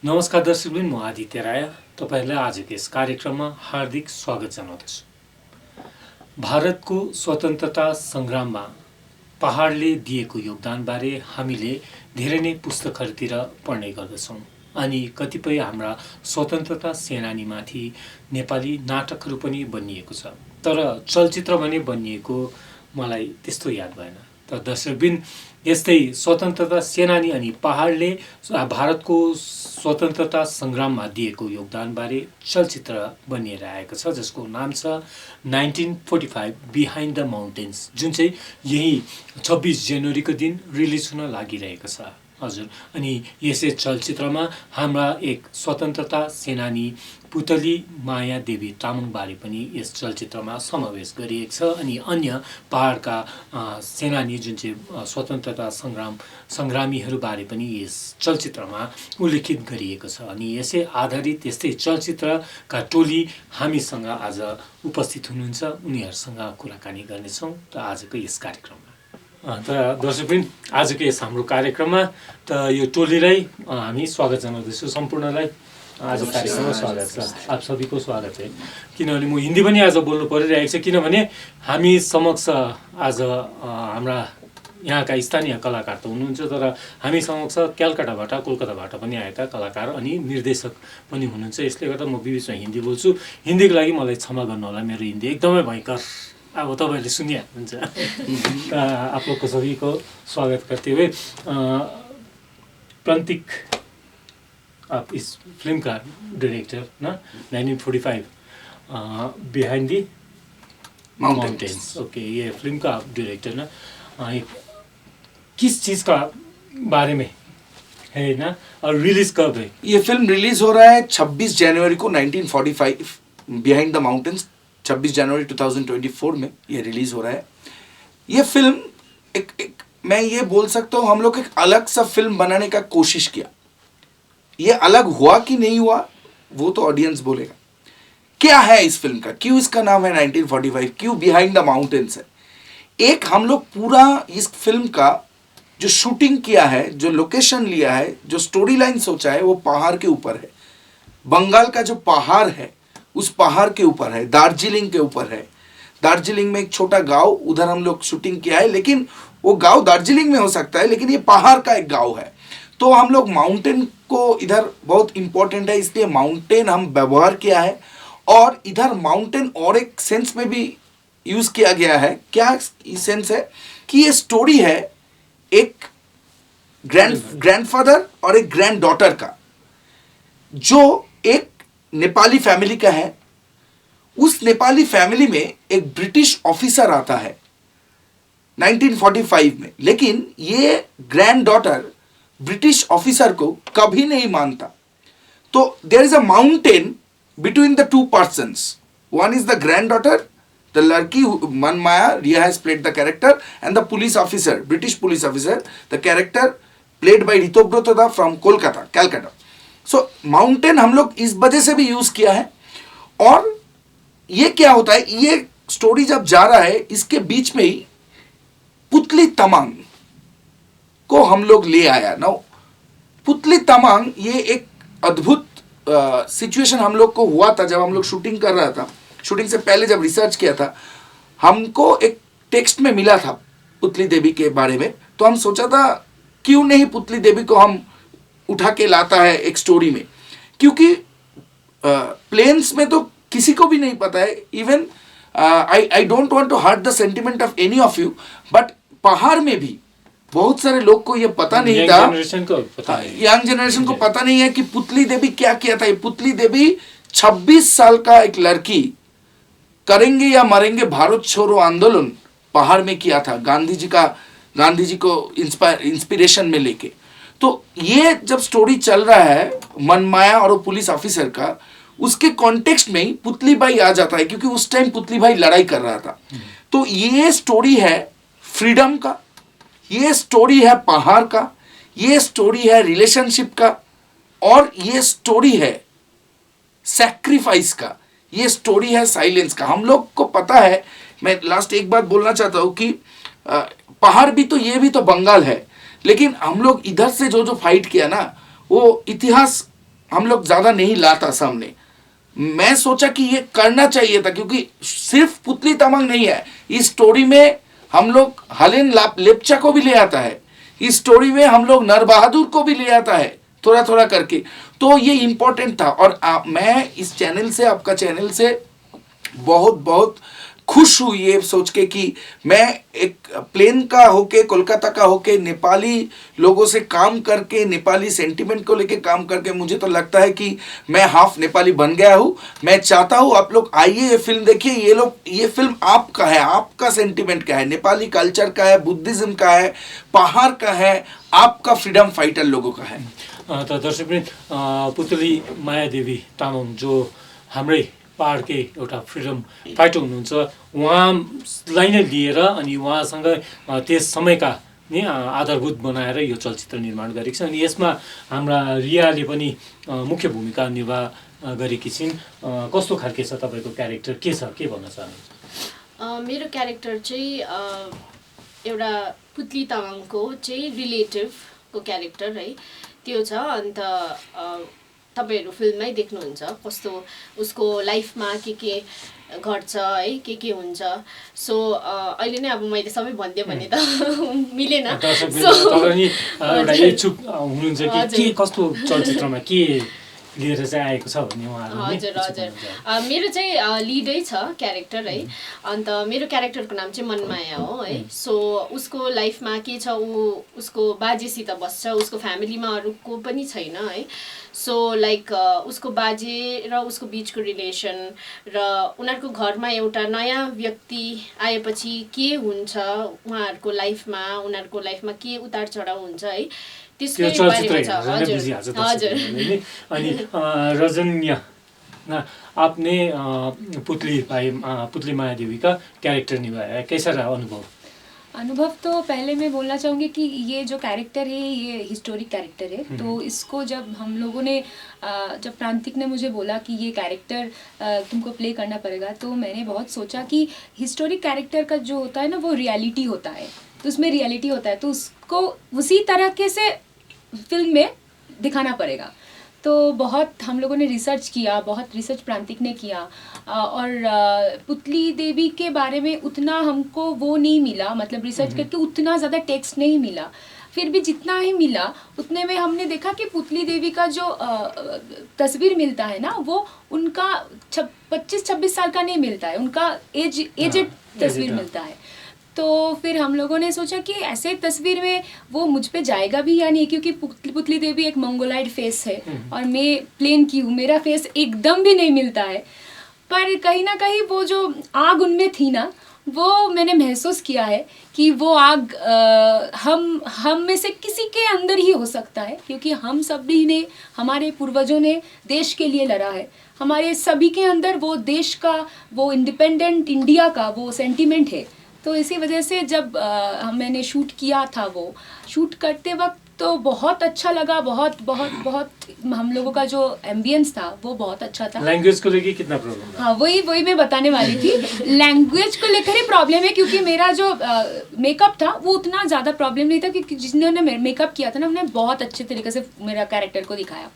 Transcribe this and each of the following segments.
नमस्कार दर्शकवृन्द, म आदित्य राय तपाईहरुलाई आजको यस कार्यक्रममा हार्दिक स्वागत जनाउँदछु। भारतको स्वतन्त्रता संग्राममा पहाडले दिएको योगदानबारे हामीले धेरै नै पुस्तकहरुतिर पढ्ने गर्दछौं अनि कतिपय हाम्रा स्वतन्त्रता सेनानीमाथि नेपाली नाटकहरु पनि बनिएको छ। तर चलचित्र भने बनिएको मलाई त्यस्तो याद भएन। तर दर्शकवृन्द, यस्तै स्वतन्त्रता सेनानी अनि पहाडले भारतको स्वतन्त्रता संग्राममा दिएको योगदानबारे चलचित्र बनिएर आएको छ, जसको नाम छ 1945 बिहाइन्ड द माउन्टेन्स, जुन चाहिँ यही 26 जनवरीको दिन रिलिज हुन लागिरहेको छ। हजुर, अनि यसै चलचित्रमा हाम्रा एक स्वतन्त्रता सेनानी पुतली माया देवी तामाङ बारे पनि यस चलचित्रमा समावेश गरिएको छ अनि अन्य पहाडका सेनानी जुन चाहिँ स्वतन्त्रता संग्रामीहरू बारे पनि यस चलचित्रमा उल्लेखित गरिएको छ। अनि यसै आधारित यस्तै चलचित्रका टोली हामीसँग आज उपस्थित हुनुहुन्छ, उनीहरूसँग कुराकानी गर्नेछौँ त आजको यस कार्यक्रममा। त दर्शकवृन्द, आजको यस हाम्रो कार्यक्रममा त यो टोलीलाई हामी स्वागत जनाउँदैछौँ। सम्पूर्णलाई आज कार्यक्रममा स्वागत छ। आप सबैको स्वागत है। किनभने म हिन्दी पनि आज बोल्नु परिरहेको छ, किनभने हामी समक्ष आज हाम्रा यहाँका स्थानीय कलाकार त हुनुहुन्छ, तर हामी समक्ष कलकत्ताबाट कोलकाताबाट पनि आएका कलाकार अनि निर्देशक पनि हुनुहुन्छ। यसले गर्दा म बिचमा हिन्दी बोल्छु। हिन्दीको लागि मलाई क्षमा गर्नु होला, मेरो हिन्दी एकदमै भयङ्कर अब तपाईहरुले सुनिहाल्नुहुन्छ। आप लोग को सभी को स्वागत करते हुए प्रतीक, आप इस फिल्म का डायरेक्टर ना 1945 बिहाइंड द माउंटेन्स। ओके, ये फिल्म का आप डायरेक्टर ना, किस चीज़ का बारे में है ना, और रिलीज कब है? ये फिल्म रिलीज हो रहा है 26 जनवरी को 1945 बिहाइंड द माउंटेन्स। 26 जनवरी 2024 में ये रिलीज हो रहा है। ये फिल्म मैं ये बोल सकता हूँ, हम लोग एक अलग सा फिल्म बनाने का कोशिश किया। ये अलग हुआ कि नहीं हुआ वो तो ऑडियंस बोलेगा। क्या है इस फिल्म का, क्यों इसका नाम है 1945, क्यों बिहाइंड द माउंटेन्स है। एक हम लोग पूरा इस फिल्म का जो शूटिंग किया है, जो लोकेशन लिया है, जो स्टोरी लाइन सोचा है, वो पहाड़ के ऊपर है। बंगाल का जो पहाड़ है उस पहाड़ के ऊपर है, दार्जिलिंग के ऊपर है। दार्जिलिंग में एक छोटा गांव, उधर हम लोग शूटिंग किया है, लेकिन वो गांव दार्जिलिंग में हो सकता है, लेकिन ये पहाड़ का एक गांव है। तो हम लोग माउंटेन को इधर बहुत इंपॉर्टेंट है, इसलिए माउंटेन हम व्यवहार किया है। और इधर माउंटेन और एक सेंस में भी यूज किया गया है। क्या सेंस है कि ये स्टोरी है एक ग्रैंडफादर और एक ग्रैंड डॉटर का, जो एक नेपाली फैमिली का है। उस नेपाली फैमिली में एक ब्रिटिश ऑफिसर आता है 1945 में, लेकिन ये ग्रैंड डॉटर ब्रिटिश ऑफिसर को कभी नहीं मानता। तो there is a mountain between the two persons. One is the grand daughter, the लड़की Manmaya, Riya has played the character, and the police officer, British police officer, the character played by Ritabrata from Kolkata, Calcutta. So mountain हम लोग इस वजह से भी use किया है। और ये क्या होता है, ये स्टोरी जब जा रहा है, इसके बीच में ही पुतली तमांग को हम लोग ले आया ना। पुतली तमांग ये एक अद्भुत सिचुएशन हम लोग को हुआ था जब हम लोग शूटिंग कर रहा था। शूटिंग से पहले जब रिसर्च किया था, हमको एक टेक्स्ट में मिला था पुतली देवी के बारे में। तो हम सोचा था क्यों नहीं पुतली देवी को हम उठा के लाता है एक स्टोरी में, क्योंकि प्लेन्स में तो किसी को भी नहीं पता है। Even I don't want to hurt the sentiment of any of you, but पहाड़ में भी बहुत सारे लोग को ये पता नहीं था, यंग जनरेशन को पता नहीं है कि पुतली देवी क्या किया था। ये पुतली देवी 26 साल का एक लड़की करेंगे या मरेंगे भारत छोड़ो आंदोलन पहाड़ में किया था, गांधी जी को इंस्पिरेशन में लेके। तो ये जब स्टोरी चल रहा है मनमाया और पुलिस ऑफिसर का, उसके कॉन्टेक्स्ट में ही पुतली भाई आ जाता है, क्योंकि उस टाइम पुतली भाई लड़ाई कर रहा था। तो ये स्टोरी है फ्रीडम का, ये स्टोरी है पहाड़ का, ये स्टोरी है रिलेशनशिप का, और ये स्टोरी है सैक्रिफाइस का, ये स्टोरी है साइलेंस का। हम लोग को पता है, मैं लास्ट एक बात बोलना चाहता हूँ कि पहाड़ भी तो, ये भी तो बंगाल है, लेकिन हम लोग इधर से जो फाइट किया ना, वो इतिहास हम लोग ज़्यादा नहीं लाता सामने। मैं सोचा कि ये करना चाहिए था, क्योंकि सिर्फ पुतली तमंग नहीं है इस स्टोरी में, हम लोग हलेन लेप्चा को भी ले आता है इस स्टोरी में, हम लोग नर बहादुर को भी ले आता है थोड़ा थोड़ा करके। तो ये इम्पोर्टेंट था। और मैं इस चैनल से, आपका चैनल से बहुत बहुत खुश हूँ ये सोच के कि मैं एक प्लेन का होके, कोलकाता का होके, नेपाली लोगों से काम करके, नेपाली सेंटिमेंट को लेके काम करके, मुझे तो लगता है कि मैं हाफ नेपाली बन गया हूँ। मैं चाहता हूँ आप लोग आइए, ये फिल्म देखिए। ये फिल्म आपका है, आपका सेंटिमेंट का है, नेपाली कल्चर का है, बुद्धिज्म का है, पहाड़ का है, आपका फ्रीडम फाइटर लोगों का है। त दर्शकवृन्द, पुतली मायादेवी तामाङ जो हाम्रै पहाडकै एउटा फ्रिडम फाइटर हुनुहुन्छ, उहाँलाई नै लिएर अनि उहाँसँग त्यस समयका नि आधारभूत बनाएर यो चलचित्र निर्माण गरेको छ। अनि यसमा हाम्रा रियाले पनि मुख्य भूमिका निर्वाह गरेकी छिन्। कस्तो खालके छ तपाईँको क्यारेक्टर, के छ, के भन्न चाहनुहुन्छ? मेरो क्यारेक्टर चाहिँ एउटा पुतली तामाङको चाहिँ रिलेटिभको क्यारेक्टर है, त्यो छ। अन्त तपाईहरु फिल्ममै देख्नुहुन्छ कस्तो उसको लाइफमा के घट्छ है, के हुन्छ। सो अहिले नै अब मैले सबै भनिदिएँ भने त मिलेन। एउटा इच्छुक हुनुहुन्छ कि के कस्तो चलचित्रमा के लिएर चाहिँ आएको छ भन्ने उहाँहरुले? हजुर हजुर, मेरो चाहिँ लिडै छ क्यारेक्टर है। अन्त मेरो क्यारेक्टरको नाम चाहिँ मनमाया हो है। सो उसको लाइफमा के छ, ऊ उसको बाजेसित बस्छ, उसको फ्यामिलीमा अरू को पनि छैन है। सो लाइक उसको बाजे र उसको बिचको रिलेसन र उनीहरूको घरमा एउटा नयाँ व्यक्ति आएपछि के हुन्छ, उहाँहरूको लाइफमा के उतार चढाव हुन्छ है, त्यसकै बारेमा छ। हजुर हजुर। अनि रजन्या, आपने पुतली मायादेवी का कैरेक्टर निभाया है, कैसा रहा अनुभव? तो पहले मैं बोलना चाहूँगी कि ये जो कैरेक्टर है ये हिस्टोरिक कैरेक्टर है। तो इसको जब हम लोगों ने जब प्रांतिक ने मुझे बोला कि ये कैरेक्टर तुमको प्ले करना पड़ेगा, तो मैंने बहुत सोचा कि हिस्टोरिक कैरेक्टर का जो होता है ना, वो रियलिटी होता है। तो उसमें रियलिटी होता है, तो उसको उसी तरह से फिल्म में दिखाना पड़ेगा। तो बहुत हम लोगों ने रिसर्च किया, बहुत रिसर्च प्रांतिक ने किया। और पुतली देवी के बारे में उतना हमको वो नहीं मिला, मतलब रिसर्च करके उतना ज़्यादा टेक्स्ट नहीं मिला। फिर भी जितना ही मिला उतने में हमने देखा कि पुतली देवी का जो तस्वीर मिलता है ना, वो उनका 25-26 साल का नहीं मिलता है, उनका एजेड तस्वीर मिलता है। तो फिर हम लोगों ने सोचा कि ऐसे तस्वीर में वो मुझ पे जाएगा भी या नहीं, क्योंकि पुतली देवी एक मंगोलाइड फेस है और मैं प्लेन की हूँ, मेरा फेस एकदम भी नहीं मिलता है। पर कहीं ना कहीं वो जो आग उनमें थी ना, वो मैंने महसूस किया है कि वो आग हम में से किसी के अंदर ही हो सकता है, क्योंकि हम सभी ने, हमारे पूर्वजों ने देश के लिए लड़ा है। हमारे सभी के अंदर वो देश का, वो इंडिपेंडेंट इंडिया का वो सेंटिमेंट है। तो इसी वजह से जब मैंने शूट किया था, वो शूट करते वक्त तो बहुत अच्छा लगा। बहुत बहुत बहुत हम लोगों का जो एम्बियंस था वो बहुत अच्छा था। लैंग्वेज को लेके कितना प्रॉब्लम था? हाँ, वही मैं बताने वाली थी। लैंग्वेज को लेकर ही प्रॉब्लम है, क्योंकि मेरा जो मेकअप था वो उतना ज़्यादा प्रॉब्लम नहीं था, क्योंकि जिन्होंने मेकअप किया था ना, उन्होंने बहुत अच्छे तरीके से मेरा कैरेक्टर को दिखाया।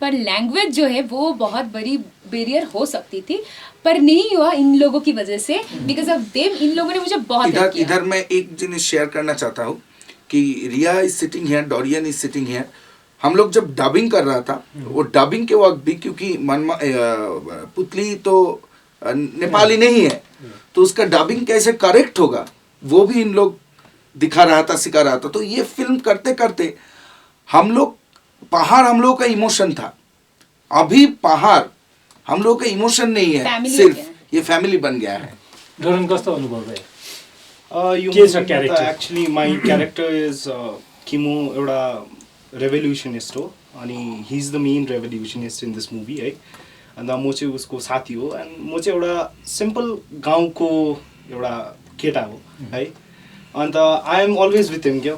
पर लैंग्वेज जो है वो बहुत बड़ी बैरियर हो सकती थी, पर नहीं हुआ इन लोगों की वजह से। बिकॉज ऑफ देम, इन लोगों ने मुझे बहुत हेल्प किया। इधर मैं एक जिनिस शेयर करना चाहता हूँ कि Riya is sitting here, Dorian is sitting here. हम लोग जब डबिंग कर रहा था, वो डबिंग के वक्त भी, क्योंकि पुतली तो नेपाली नहीं है, तो उसका डबिंग कैसे करेक्ट होगा वो भी इन लोग दिखा रहा था, सिखा रहा था। तो ये फिल्म करते करते हम लोग, पहाड़ हम लोग का इमोशन था, अभी पहाड़ हम लोग का इमोशन नहीं है, सिर्फ ये फैमिली बन गया है। डोरन, कस्तो अनुभव है? एक्चुअली माई क्यारेक्टर इज किमो एउटा रेभोल्युसनिस्ट हो, अनि he is the main revolutionist in this movie है। अन्त म चाहिँ उसको साथी हो, एन्ड म चाहिँ एउटा सिम्पल गाउँको एउटा केटा हो है। अन्त आई एम अलवेज विथ हिम, क्या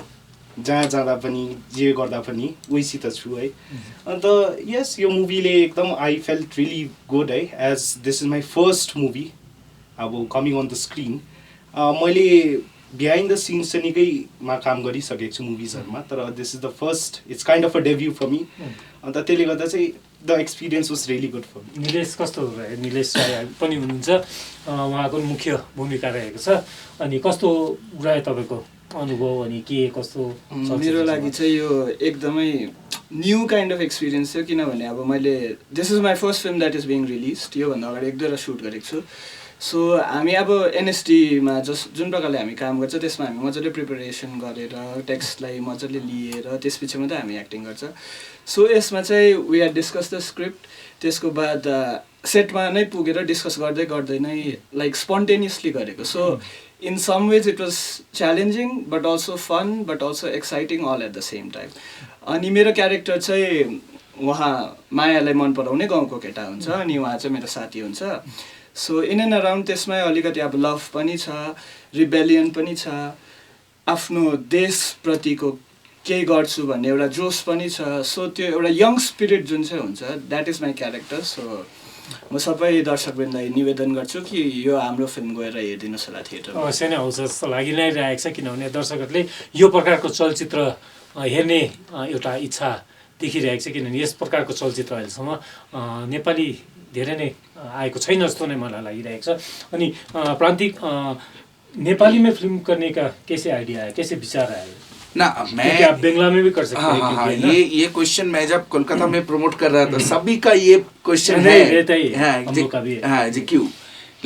जहाँ जाँदा पनि जे गर्दा पनि उहीसित छु है। अन्त यस, यो मुभीले एकदम आई फेल्ट रियली गुड है, as this is my first movie अब कमिङ अन द स्क्रिन। मैले बिहाइन्ड द सिन्स चाहिँ निकैमा काम गरिसकेको छु मुभिजहरूमा, तर this is the first, it's kind of a debut for me. अन्त त्यसले गर्दा चाहिँ the experience was really good for me. Nilesh कस्तो रह्यो? निलेश राई पनि हुनुहुन्छ, उहाँको मुख्य भूमिका रहेको छ। अनि कस्तो रह्यो तपाईँको अनुभव, अनि के कस्तो? मेरो लागि चाहिँ यो एकदमै न्यू काइन्ड अफ एक्सपिरियन्स थियो, किनभने अब मैले this is my first film that is being release. योभन्दा अगाडि 1-2 सुट गरेको छु। सो हामी अब एनएसटीमा जुन प्रकारले हामी काम गर्छ त्यसमा हामी मजाले प्रिपरेसन गरेर टेक्स्टलाई मजाले लिएर त्यसपछि मात्रै हामी एक्टिङ गर्छ। सो यसमा चाहिँ we are discuss the script, त्यसको बाद सेटमा नै पुगेर डिस्कस गर्दै गर्दै नै लाइक स्पोन्टेनियसली गरेको। So in some ways it was challenging but also fun but also exciting all at the same time. अनि मेरो क्यारेक्टर चाहिँ उहाँ मायालाई मन पराउने गाउँको केटा हुन्छ, अनि उहाँ चाहिँ मेरो साथी हुन्छ। सो इन एन्ड अराउन्ड त्यसमै अलिकति अब लभ पनि छ, रिबेलियन पनि छ, आफ्नो देशप्रतिको केही गर्छु भन्ने एउटा जोस पनि छ। सो त्यो एउटा यङ स्पिरिट जुन चाहिँ हुन्छ that is my character. So म सबै दर्शकवृन्दलाई निवेदन गर्छु कि यो हाम्रो फिल्म गएर हेरिदिनुहोस् होला थिएटरमा। अवश्य नै आउँछ जस्तो लागि नै रहेको छ, किनभने दर्शकहरूले यो प्रकारको चलचित्र हेर्ने एउटा इच्छा देखिरहेको छ, किनभने यस प्रकारको चलचित्र अहिलेसम्म नेपाली धेरै नै आएको छैन जस्तो नै मलाई लागिरहेको छ। अनि प्रान्तिक, नेपाली में फिल्म करने का कैसे आइडिया है, कैसे विचार आया? ना मैं आप बंगला में भी कर सकते हैं। हाँ, ये क्वेश्चन मैं जब कोलकाता में प्रमोट कर रहा था सभी का ये क्वेश्चन है। हाँ जी, क्यों?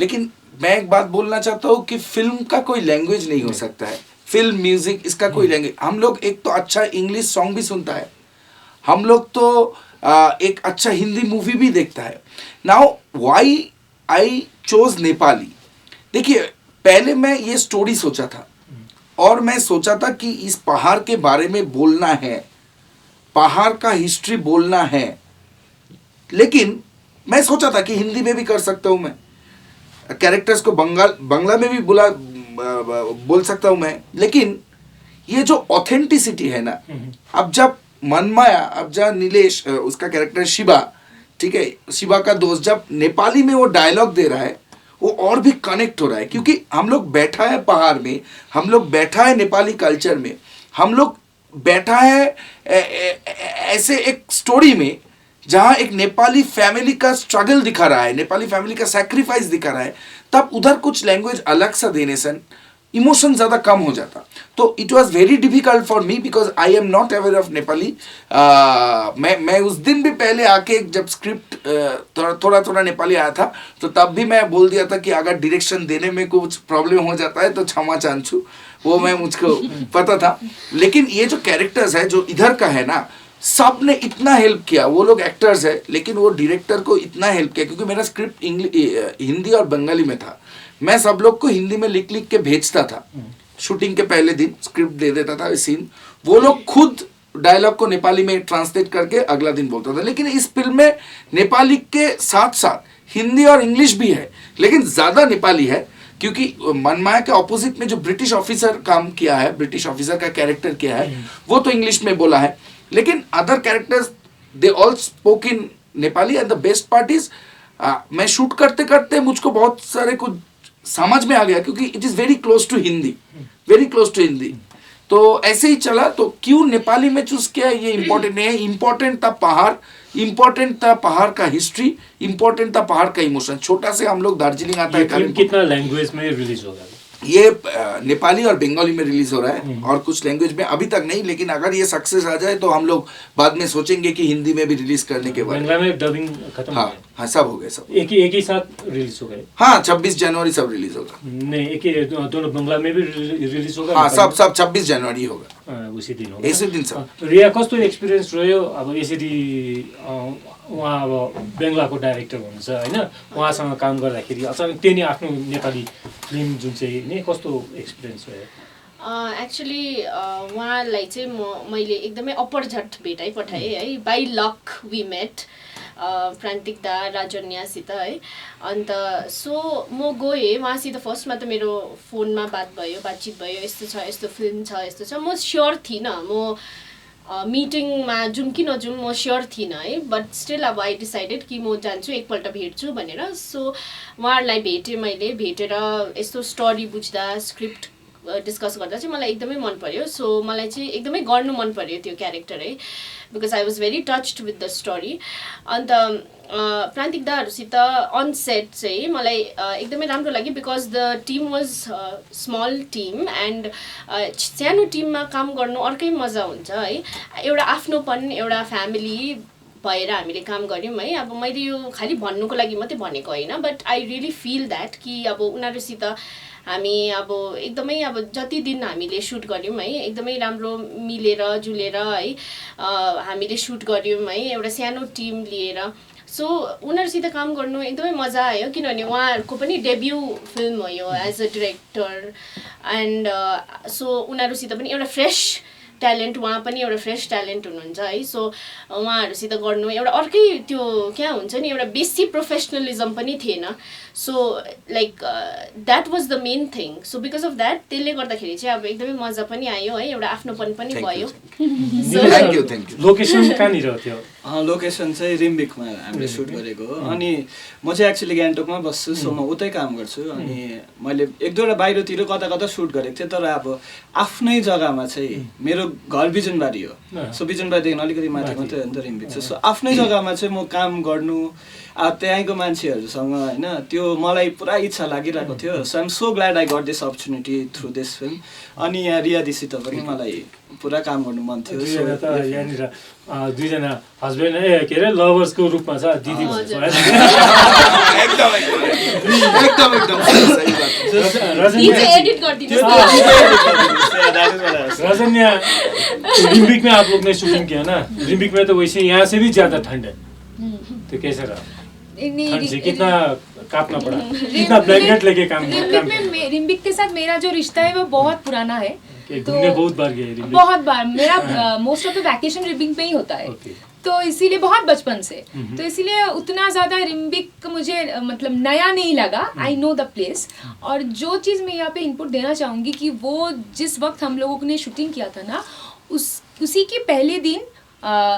लेकिन मैं एक बात बोलना चाहता हूँ कि फिल्म का कोई लैंग्वेज नहीं हो सकता है। फिल्म म्यूजिक इसका कोई लैंग्वेज, हम लोग एक तो अच्छा इंग्लिश सॉन्ग भी सुनता है, हम लोग तो एक अच्छा हिंदी मूवी भी देखता है। Now why I chose Nepali, देखिए पहले मैं ये स्टोरी सोचा था और मैं सोचा था कि इस पहाड़ के बारे में बोलना है, पहाड़ का हिस्ट्री बोलना है, लेकिन मैं सोचा था कि हिंदी में भी कर सकता हूँ, मैं कैरेक्टर्स को बंगला में भी बोल सकता हूँ मैं। लेकिन ये जो ऑथेंटिसिटी है ना, अब जब मनमाया, अब जब नीलेश उसका कैरेक्टर शिवा, ठीक है, शिवा का दोस्त जब नेपाली में वो डायलॉग दे रहा है वो और भी कनेक्ट हो रहा है, क्योंकि हम लोग बैठा है पहाड़ में, हम लोग बैठा है नेपाली कल्चर में, हम लोग बैठा है ऐसे एक स्टोरी में जहाँ एक नेपाली फैमिली का स्ट्रगल दिखा रहा है, नेपाली फैमिली का सैक्रिफाइस दिखा रहा है, तब उधर कुछ लैंग्वेज अलग सा देने से इमोशन ज़्यादा कम हो जाता। तो it was very difficult for me because I am not aware of Nepali. मैं उस दिन भी पहले आके जब स्क्रिप्ट थोड़ा नेपाली आया था तो तब भी मैं बोल दिया था कि अगर डायरेक्शन देने में कुछ प्रॉब्लम हो जाता है तो क्षमा चाहूँ, वो मैं मुझको पता था। लेकिन ये जो कैरेक्टर्स है जो इधर का है ना, सब ने इतना हेल्प किया, वो लोग एक्टर्स है लेकिन वो डायरेक्टर को इतना हेल्प किया, क्योंकि मेरा स्क्रिप्ट हिंदी और बंगाली में था। मैं सब लोग को हिंदी में लिख के भेजता था, शूटिंग के पहले दिन स्क्रिप्ट दे देता था सीन, वो लोग खुद डायलॉग को नेपाली में ट्रांसलेट करके अगला दिन बोलता था। लेकिन इस फिल्म में नेपाली के साथ साथ हिंदी और इंग्लिश भी है, लेकिन ज़्यादा नेपाली है क्योंकि मनमाया के ऑपोजिट में जो ब्रिटिश ऑफिसर काम किया है, ब्रिटिश ऑफिसर का कैरेक्टर किया है, वो तो इंग्लिश में बोला है, लेकिन other characters they all spoke in Nepali. And the best part is मैं शूट करते करते मुझको बहुत सारे कुछ समझ में आ गया, क्योंकि it is very close to Hindi, very close to Hindi. तो ऐसे ही चला। तो क्यों नेपाली में चूज किया ये इम्पोर्टेंट नहीं है, इम्पोर्टेंट था पहाड़, इम्पोर्टेंट था पहाड़ का हिस्ट्री, इम्पोर्टेंट था पहाड़ का इमोशन। छोटा से हम लोग दार्जिलिंग आता है। कितना लैंग्वेज में रिलीज होगा? ये नेपाली और बंगाली में रिलीज हो रहा है और कुछ लैंग्वेज में अभी तक नहीं, लेकिन अगर ये सक्सेस आ जाए तो हम लोग बाद में सोचेंगे कि हिंदी में भी रिलीज करने के बाद। बंगला में डबिंग खत्म हो गया? हाँ, सब हो गए, सब एक ही साथ रिलीज हो गए। हाँ, 26 जनवरी सब रिलीज होगा। नहीं, एक ही दोनों बंगला में भी रिलीज होगा? हाँ, सब 26 जनवरी होगा, उसी दिन होगा, इसी दिन सब। रिया कस्तो एक्सपिरियन्स रह्यो? अब यसरी उहाँ अब बङ्गलाको डाइरेक्टर हुनुहुन्छ होइन, उहाँसँग काम गर्दाखेरि अचानक त्यही नै आफ्नो नेपाली फिल्म जुन चाहिँ नि कस्तो एक्सपिरियन्स रह्यो? एक्चुअली उहाँलाई चाहिँ मैले एकदमै अपरझट भेटाइपठाएँ है। बाई लक वी मेट प्रान्तिक दा राजन्यासित है। अन्त सो म गएँ उहाँसित। फर्स्टमा त मेरो फोनमा बातचित भयो, यस्तो छ, यस्तो फिल्म छ, यस्तो छ। म स्योर थिइनँ, म मिटिङमा जाउँ कि नजाउँ म स्योर थिइनँ है। बट स्टिल अब आई डिसाइडेड कि म जान्छु, एकपल्ट भेट्छु भनेर। सो उहाँहरूलाई भेटेँ मैले। भेटेर यस्तो स्टोरी बुझ्दा, स्क्रिप्ट डिस्कस गर्दा चाहिँ मलाई एकदमै मन पर्यो सो मलाई चाहिँ एकदमै गर्नु मन पर्यो त्यो क्यारेक्टर है because I was very touched with the story अन्त प्रान्तिक दाहरूसित अन सेट चाहिँ मलाई एकदमै राम्रो लाग्यो because the team was small team and सानो टिममा काम गर्नु अर्कै मजा हुन्छ है एउटा आफ्नोपन एउटा फ्यामिली भएर हामीले काम गऱ्यौँ है अब मैले यो खालि भन्नुको लागि मात्रै भनेको होइन but I really feel that कि अब उनीहरूसित हामी अब एकदमै अब जति दिन हामीले सुट गऱ्यौँ है एकदमै राम्रो मिलेर जुलेर है हामीले सुट गऱ्यौँ है एउटा सानो टिम लिएर सो उनीहरूसित काम गर्नु एकदमै मजा आयो किनभने उहाँहरूको पनि डेब्यू फिल्म हो यो as a director and so उनीहरूसित पनि एउटा फ्रेस ट्यालेन्ट उहाँ पनि एउटा फ्रेस ट्यालेन्ट हुनुहुन्छ है सो उहाँहरूसित गर्नु एउटा अर्कै त्यो क्या हुन्छ नि एउटा बेसी प्रोफेसनलिजम पनि थिएन so like that was the main thing so because of that त्यसले गर्दाखेरि चाहिँ अब एकदमै मजा पनि आयो है एउटा आफ्नोपन पनि भयो लोकेसन कहाँनिर थियो लोकेसन चाहिँ रिम्बिकमा हामीले सुट गरेको हो अनि म चाहिँ एक्चुअली गान्तोकमा बस्छु सो म उतै काम गर्छु अनि मैले एक दुईवटा बाहिरतिर कता कता सुट गरेको थिएँ तर अब आफ्नै जग्गामा चाहिँ मेरो घर बिजनबारी हो सो बिजनबारीदेखि अलिकति माथि मात्रै हो नि त रिम्बिक चाहिँ सो आफ्नै जग्गामा चाहिँ म काम गर्नु त्यहीँको मान्छेहरूसँग होइन त्यो मलाई पुरा इच्छा लागिरहेको थियो so I'm so glad I got this opportunity through this film अनि यहाँ रियादीसित पनि मलाई पुरा काम गर्नु मन थियो यहाँनिर दुईजना हस्बेन्ड के अरे लभर्सको रूपमा छ दिदी रजन्या रिम्बिक में आप लोग ने शूटिंग किया ना रिम्बिक में तो वैसे यहाँ से भी ज्यादा ठंड है तो कैसे रहा ठंड से कितना काटना पड़ा कितना ब्लैंकेट लेके काम रिम्बिक के साथ मेरा जो रिश्ता है वो बहुत पुराना है घूमने बहुत बार गए बहुत बार मेरा most of the vacation Rimbik में ही होता है तो इसीलिए बहुत बचपन से तो इसीलिए उतना ज़्यादा रिम्बिक मुझे मतलब नया नहीं लगा आई नो द प्लेस और जो चीज़ मैं यहाँ पे इनपुट देना चाहूँगी कि वो जिस वक्त हम लोगों ने शूटिंग किया था ना उसी के पहले दिन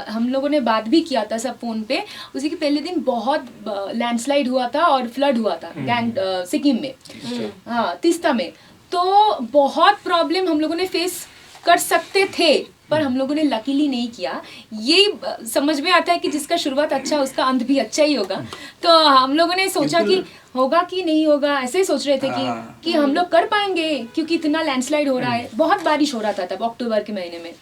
हम लोगों ने बात भी किया था सब फ़ोन पे उसी के पहले दिन बहुत लैंडस्लाइड हुआ था और फ्लड हुआ था सिक्किम में हाँ तीस्ता में तो बहुत प्रॉब्लम हम लोगों ने फेस कर सकते थे पर हम लोगों ने लकीली नहीं किया ये समझ में आता है कि जिसका शुरुआत अच्छा उसका अंत भी अच्छा ही होगा तो हम लोगों ने सोचा कि होगा कि नहीं होगा ऐसे ही सोच रहे थे कि हम लोग कर पाएंगे क्योंकि इतना लैंडस्लाइड हो रहा है बहुत बारिश हो रहा था तब अक्टूबर के महीने में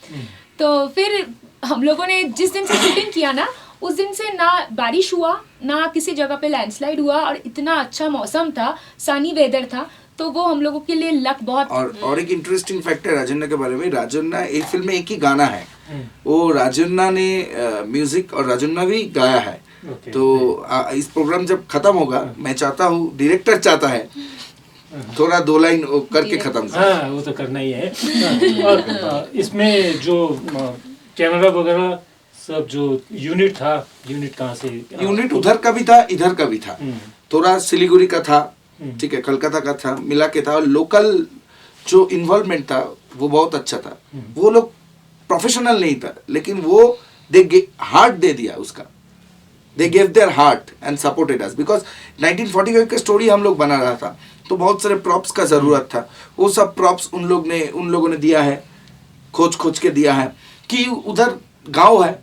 तो फिर हम लोगों ने जिस दिन से शूटिंग किया ना उस दिन से ना बारिश हुआ ना किसी जगह पे लैंडस्लाइड हुआ और इतना अच्छा मौसम था सनी वेदर था तो वो हम लोगों के लिए लक बहुत और एक इंटरेस्टिंग फैक्ट है राजन्ना के बारे में राजन्ना एक फिल्म में एक ही गाना है वो राजन्ना ने म्यूजिक और राजन्ना भी गाया है तो इस प्रोग्राम जब खत्म होगा मैं चाहता हूँ डायरेक्टर चाहता है थोड़ा 2 लाइन करके खत्म हाँ वो तो करना ही है और इसमें जो कैमरा वगैरह सब जो यूनिट कहाँ से यूनिट उधर का भी था इधर का भी था थोड़ा सिलीगुड़ी का था ठीक है कलकत्ता का था मिला के था और लोकल जो इन्वॉल्वमेंट था वो बहुत अच्छा था वो लोग प्रोफेशनल नहीं था लेकिन वो हार्ट दे दिया उसका they gave their heart and supported us because 1945 का स्टोरी हम लोग बना रहा था तो बहुत सारे प्रॉप्स का ज़रूरत था वो सब प्रॉप्स उन लोगों ने दिया है खोज के दिया है कि उधर गांव है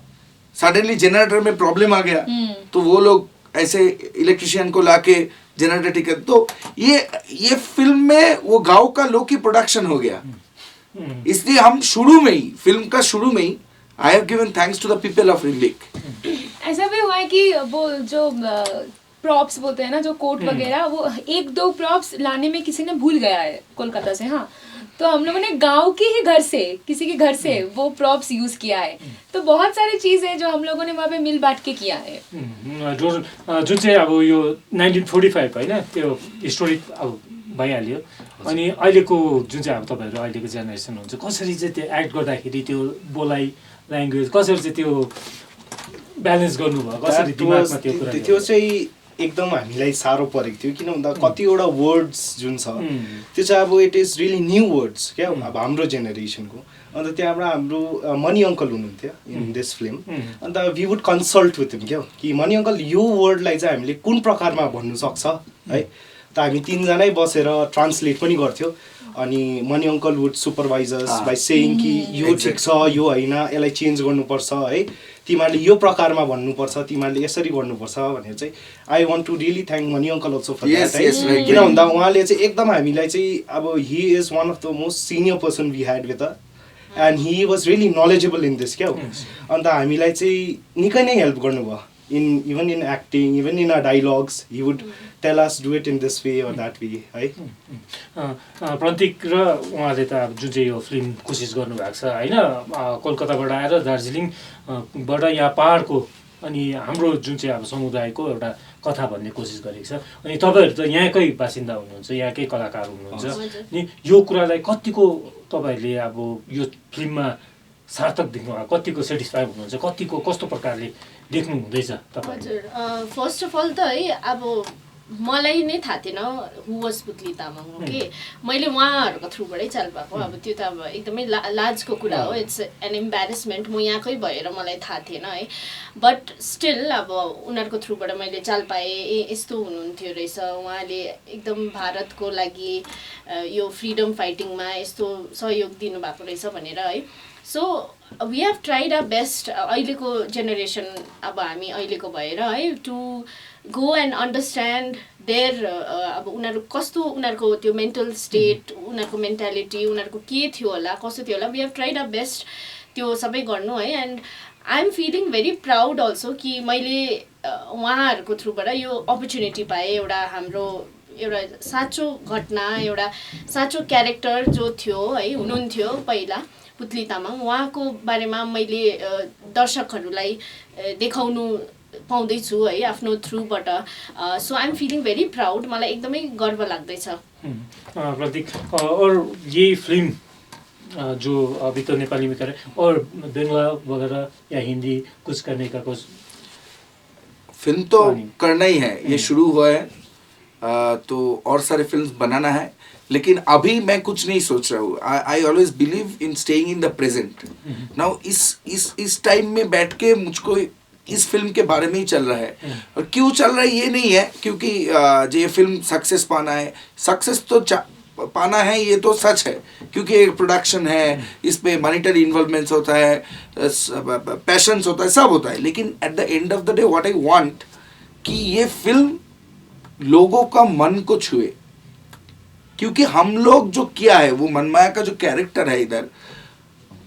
सडनली जनरेटर में प्रॉब्लम आ गया तो वो लोग ऐसे इलेक्ट्रिशियन को लाके जनरेटर ठीक है तो ये फिल्म में वो गांव का लोकी प्रोडक्शन हो गया इसलिए हम फिल्म का शुरू में ही I have given thanks to the people of Rimbik ऐसा भी हुआ है कि वो जो प्रॉप्स बोलते हैं ना जो कोट वगैरह वो 1-2 प्रॉप्स लाने में किसी ने भूल गया है कोलकाता से हाँ तो हम लोगों ने गांव के ही घर से किसी के घर से वो प्रॉप्स यूज किया है तो बहुत सारी चीज है जो हम लोगों ने वहाँ पे मिल बांट के किया है जुन चाहिँ अब यो 1945 होइन त्यो हिस्टोरिक अब भइहाल्यो अनि अहिलेको जुन चाहिँ अब तपाईँहरू अहिलेको जेनेरेसन हुन्छ कसरी चाहिँ त्यो एक्ट गर्दाखेरि त्यो बोलाइ ल्याङ्ग्वेज कसरी चाहिँ त्यो ब्यालेन्स गर्नुभयो कसरी दिमागमा त्यो कुरा त्यो चाहिँ एकदम हामीलाई साह्रो परेको थियो किन भन्दा कतिवटा वर्ड्स जुन छ त्यो चाहिँ अब it is really new words क्या अब हाम्रो जेनेरेसनको अन्त त्यहाँबाट हाम्रो मनी अङ्कल हुनुहुन्थ्यो इन दिस फिल्म अन्त वी वुड कन्सल्ट विथ हिम क्या कि मनी अङ्कल यो वर्डलाई चाहिँ हामीले कुन प्रकारमा भन्नु सक्छ है त हामी 3 जनै बसेर ट्रान्सलेट पनि गर्थ्यो अनि money uncle would सुपरभाइजर्स by saying कि यो ठिक छ यो होइन यसलाई चेन्ज गर्नुपर्छ है तिमीहरूले यो प्रकारमा भन्नुपर्छ तिमीहरूले यसरी गर्नुपर्छ भनेर चाहिँ I want to really thank Mani uncle also for that है किन भन्दा उहाँले चाहिँ एकदम हामीलाई चाहिँ अब he is one of the most senior person we had with and he was really knowledgeable in this क्या अन्त हामीलाई चाहिँ निकै नै हेल्प गर्नुभयो even in acting, even in our dialogues, he would tell us do it in this way or that way, है प्रन्तिक र उहाँले त अब जुन चाहिँ यो फिल्म कोसिस गर्नुभएको छ होइन कोलकाताबाट आएर दार्जिलिङबाट यहाँ पहाडको अनि हाम्रो जुन चाहिँ अब समुदायको एउटा कथा भन्ने कोसिस गरेको छ अनि तपाईँहरू त यहाँकै बासिन्दा हुनुहुन्छ यहाँकै कलाकार हुनुहुन्छ अनि यो कुरालाई कतिको तपाईँहरूले अब यो फिल्ममा सार्थक देख्नु कतिको सेटिस्फाई हुनुहुन्छ कतिको कस्तो प्रकारले देख्नु हुँदैछ तपाईँ हजुर फर्स्ट अफ अल त है अब मलाई नै थाहा थिएन हु वाज पुतली तामाङ हो कि मैले उहाँहरूको थ्रुबाटै चाल पाएको अब त्यो त अब एकदमै लाजको कुरा हो इट्स एन इम्बेरेसमेन्ट म यहाँकै भएर मलाई थाहा थिएन है बट स्टिल अब उनीहरूको थ्रुबाट मैले चाल पाएँ यस्तो हुनुहुन्थ्यो रहेछ उहाँले एकदम भारतको लागि यो फ्रिडम फाइटिङमा यस्तो सहयोग दिनुभएको रहेछ भनेर है so we have tried our best अहिलेको जेनेरेसन अब हामी अहिलेको भएर है to go and understand their अब उनीहरू कस्तो उनीहरूको त्यो मेन्टल स्टेट उनीहरूको मेन्टालिटी उनीहरूको के थियो होला कस्तो थियो होला we have tried our best त्यो सबै गर्नु है and I am feeling very proud also कि मैले उहाँहरूको थ्रुबाट यो अपर्च्युनिटी पाएँ एउटा हाम्रो एउटा साँचो घटना एउटा साँचो क्यारेक्टर जो थियो है हुनुहुन्थ्यो पहिला पुतली तामाङ उहाँको बारेमा मैले दर्शकहरूलाई देखाउनु पाउँदैछु है आफ्नो थ्रुबाट so I am feeling very proud मलाई एकदमै गर्व लाग्दैछ प्रतीक और ये फिल्म जो अभी तो नेपाली में करे और बंगला वगैरह या हिंदी कुछ करने का कुछ फिल्म तो करना ही है ये शुरू हुआ है तो और सारे फिल्म्स बनाना है लेकिन अभी मैं कुछ नहीं सोच रहा हूँ I always believe in staying in the present now is time में बैठ के मुझको इस फिल्म के बारे में ही चल रहा है और क्यों चल रहा है ये नहीं है क्योंकि ये फिल्म सक्सेस पाना है सक्सेस तो पाना है ये तो सच है क्योंकि एक प्रोडक्शन है इसमें मॉनिटरी इन्वॉल्वमेंट्स होता है पैशंस होता है सब होता है लेकिन at the end of the day what I want कि ये फिल्म लोगों का मन को छुए क्योंकि हम लोग जो किया है वो मनमाया का जो कैरेक्टर है इधर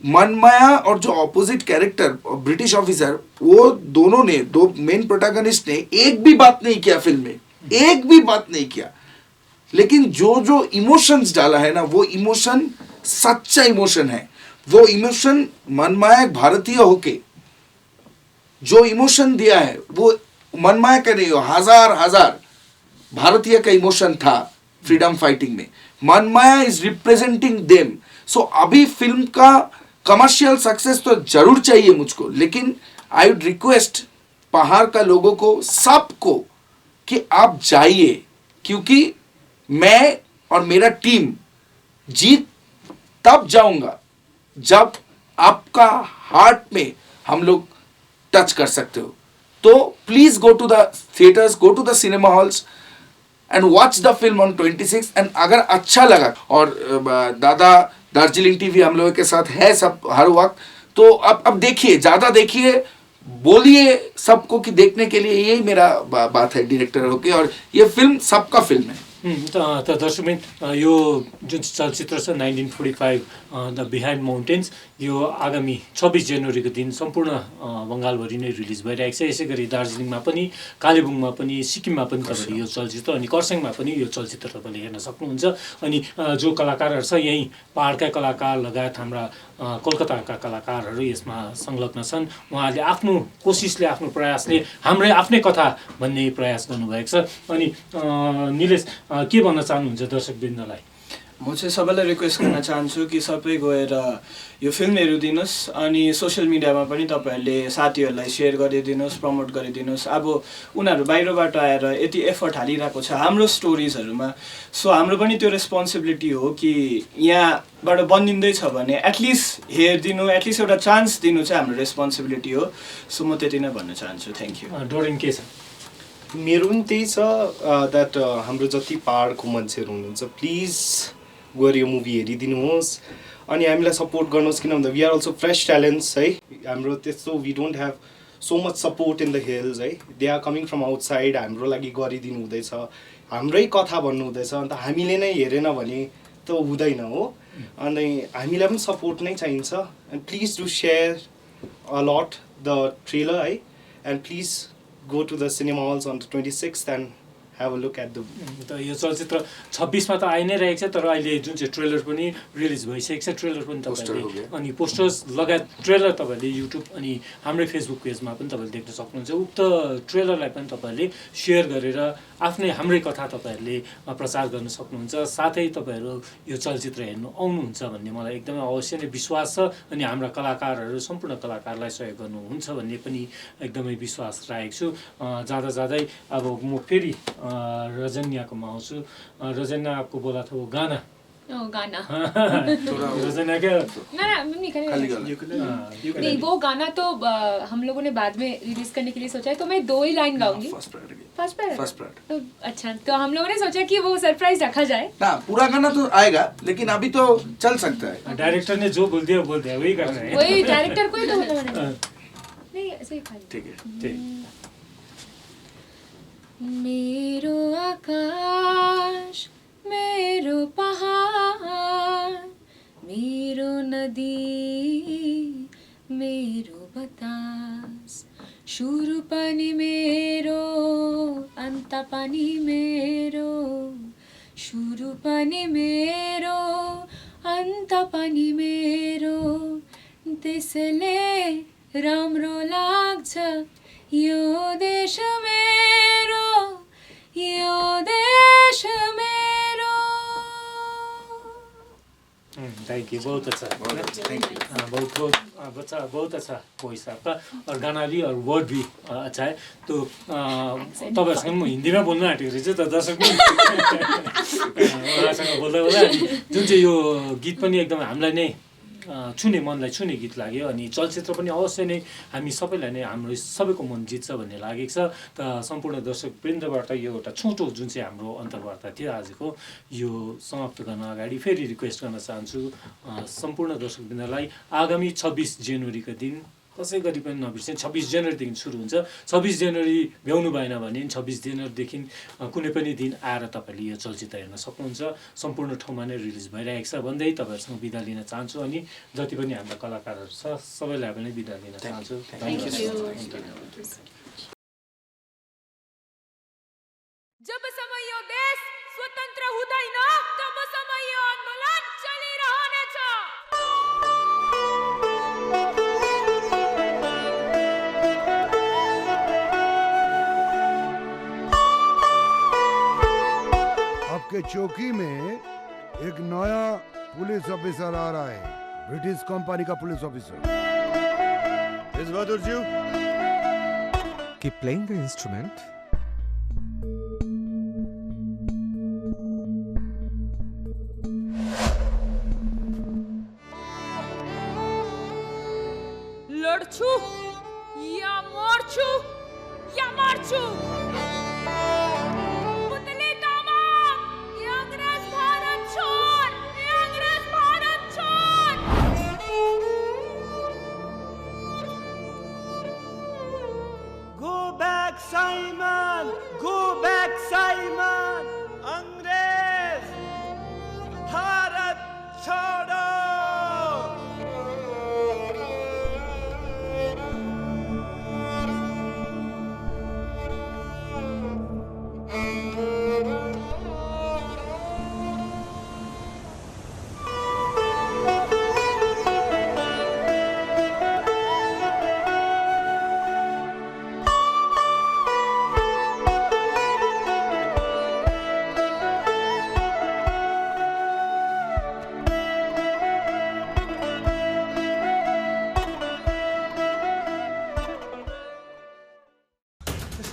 मनमाया और जो ऑपोजिट कैरेक्टर ब्रिटिश ऑफिसर वो दोनों ने दो मेन प्रोटैगनिस्ट ने एक भी बात नहीं किया फिल्म में एक भी बात नहीं किया लेकिन जो जो इमोशंस डाला है ना वो इमोशन सच्चा इमोशन है वो इमोशन मनमाया एक भारतीय होके जो इमोशन दिया है वो मनमाया का नहीं हो हजार भारतीय का इमोशन था फ्रीडम फाइटिंग में Manmaya is representing them so अभी फिल्म का कमर्शियल सक्सेस तो जरूर चाहिए मुझको लेकिन आई वुड रिक्वेस्ट पहाड़ का लोगों को सबको कि आप जाइए क्योंकि मैं और मेरा टीम जीत तब जाऊंगा जब आपका हार्ट में हम लोग टच कर सकते हो तो please go to the theatres go to the cinema halls and watch the film on 26 and अगर अच्छा लगा और दादा दार्जिलिंग टीवी हम लोगों के साथ है सब हर वक्त तो अब देखिए ज़्यादा देखिए बोलिए सबको कि देखने के लिए यही मेरा बात है डायरेक्टर होके और ये फिल्म सबका फिल्म है त दर्शकबिन यो जुन चलचित्र छ 1945 द बिहाइन्ड माउन्टेन्स यो आगामी 26 जनवरीको दिन सम्पूर्ण बङ्गालभरि नै रिलिज भइरहेको छ यसै गरी दार्जिलिङमा पनि कालेबुङमा पनि सिक्किममा पनि तपाईँले यो चलचित्र अनि खरसाङमा पनि यो चलचित्र तपाईँले हेर्न सक्नुहुन्छ अनि जो कलाकारहरू छ यहीँ पहाडका कलाकार लगायत हाम्रा कोलकाताका कलाकारहरू यसमा संलग्न छन् उहाँहरूले आफ्नो कोसिसले आफ्नो प्रयासले हाम्रै आफ्नै कथा भन्ने प्रयास गर्नुभएको छ अनि निलेश के भन्न चाहनुहुन्छ दर्शकवृन्दलाई म चाहिँ सबैलाई रिक्वेस्ट गर्न चाहन्छु कि सबै गएर यो फिल्म हेरिदिनुहोस् अनि सोसियल मिडियामा पनि तपाईँहरूले साथीहरूलाई सेयर गरिदिनुहोस् प्रमोट गरिदिनुहोस् अब उनीहरू बाहिरबाट आएर यति एफर्ट हालिरहेको छ हाम्रो स्टोरिजहरूमा सो हाम्रो पनि त्यो रेस्पोन्सिबिलिटी हो कि यहाँबाट बनिँदैछ भने एटलिस्ट हेरिदिनु एटलिस्ट एउटा चान्स दिनु चाहिँ हाम्रो रेस्पोन्सिबिलिटी हो सो म त्यति नै भन्न चाहन्छु थ्याङ्क यू डोरेन के छ मेरो पनि त्यही छ द्याट हाम्रो जति पहाडको मान्छेहरू हुनुहुन्छ प्लिज गएर यो मुभी हेरिदिनुहोस् अनि हामीलाई सपोर्ट गर्नुहोस् किन भन्दा we are also fresh talents है हाम्रो त्यस्तो we don't have so much support in the hills है they are coming from outside हाम्रो लागि गरिदिनु हुँदैछ हाम्रै कथा भन्नु हुँदैछ अन्त हामीले नै हेरेन भने त हुँदैन हो अनि हामीलाई पनि सपोर्ट नै चाहिन्छ and please do share a lot the trailer है and please go to the cinema halls on the 26th and have a look at the त यो चलचित्र 26 मा त आइ नै रहेको छ तर अहिले जुन चाहिँ ट्रेलर पनि रिलिज भइसकेको छ ट्रेलर पनि तपाईहरुले अनि पोस्टर्स लगायत ट्रेलर तपाईहरुले युट्युब अनि हाम्रै फेसबुक पेजमा पनि तपाईहरुले देख्न सक्नुहुन्छ उक्त ट्रेलरलाई पनि तपाईहरुले शेयर गरेर आफ्नै हाम्रै कथा तपाईहरुले प्रचार गर्न सक्नुहुन्छ साथै तपाईहरु यो चलचित्र हेर्नु आउनुहुन्छ भन्ने मलाई एकदमै अवश्य नै विश्वास छ अनि हाम्रा कलाकारहरु सम्पूर्ण कलाकारलाई सहयोग गर्नुहुन्छ भन्ने पनि एकदमै विश्वास राखेको छु जाँदा जाँदै अब म फेरि रजन्याकोमा आउँछु रजन्याको बोला था वो गाना गाना रजना क्या नहीं वो गाना तो हम लोगों ने बाद में रिलीज करने के लिए सोचा है तो मैं 2 ही लाइन गाऊंगी फर्स्ट पैराग्राफ तो अच्छा तो हम लोगों ने सोचा कि वो सरप्राइज रखा जाए ना पूरा गाना तो आएगा लेकिन अभी तो चल सकता है डायरेक्टर ने जो बोल दिया वही करना है वही डायरेक्टर को ही तो बोलना नहीं ऐसे ही खाली ठीक है ठीक मेरो आकाश मेरो पहाड मेरो नदी मेरो बतास सुरु पनि मेरो अन्त पनि मेरो सुरु पनि मेरो अन्त पनि मेरो त्यसले राम्रो लाग्छ यो देश मेरो यो देश मेरो थैंक यू बहुत अच्छा बहुत अच्छा वॉइस आपका और गाना भी और वर्ड भी अच्छा है तो तपाईहरुसँग म हिन्दीमा बोल्न आँटेको रहेछु त दर्शक उहाँसँग बोल्दा बोल्दा जुन चाहिँ यो गीत पनि एकदम हामीलाई नै छुने मनलाई छुने गीत लाग्यो अनि चलचित्र पनि अवश्य नै हामी सबैलाई नै हाम्रो सबैको मन जित्छ भन्ने लागेको छ त सम्पूर्ण दर्शक वृन्दबाट यो एउटा छोटो जुन चाहिँ हाम्रो अन्तर्वार्ता थियो आजको यो समाप्त गर्न अगाडि फेरि रिक्वेस्ट गर्न चाहन्छु सम्पूर्ण दर्शक वृन्दलाई आगामी 26 जनवरीको दिन कसै गरी पनि नबिर्सिनु 26 जनवरीदेखि सुरु हुन्छ 26 जनवरी भ्याउनु भएन भने 26 जनवरीदेखि कुनै पनि दिन आएर तपाईले यो चलचित्र हेर्न सक्नुहुन्छ सम्पूर्ण ठाउँमा नै रिलिज भइरहेको छ भन्दै तपाईहरुसँग बिदा लिन चाहन्छु अनि जति पनि हाम्रा कलाकारहरु छ सबैलाई पनि बिदा लिन चाहन्छु जबसम्म यो देश स्वतन्त्र हुँदैन तबसम्म यो आन्दोलन चलिरहनेछ आपके चौकी में एक नया पुलिस ऑफिसर आ रहा है ब्रिटिश कंपनी का पुलिस ऑफिसर इस Bahadur ji Keep playing the instrument. लड्छु या मर्छु या मर्छु पुतली तामाङ या अंग्रेज भारत छोड या अंग्रेज भारत छोड Go back, Simon! Go back, Simon! अंग्रेज भारत छोड़ो!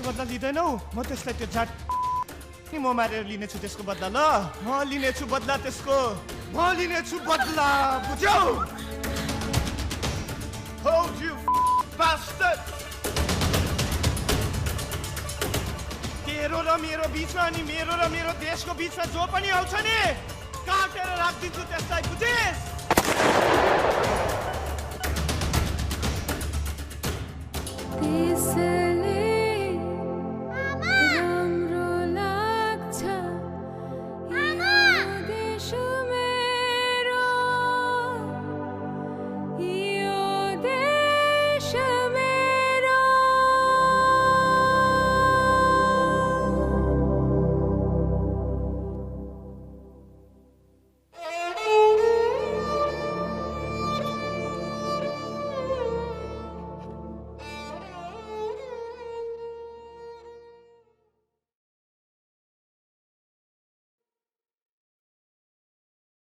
बदला लिँदैनौ म त्यसलाई त्यो जात नि म मारेर लिनेछु त्यसको बदला ल म लिनेछु बदला त्यसको म लिनेछु बदला बुझ्यौ Hold you bastard तेरो र मेरो बीचमा अनि मेरो र मेरो देशको बीचमा जो पनि आउँछ नि काटेर राखिदिन्छु त्यसलाई, बुझिस्? This is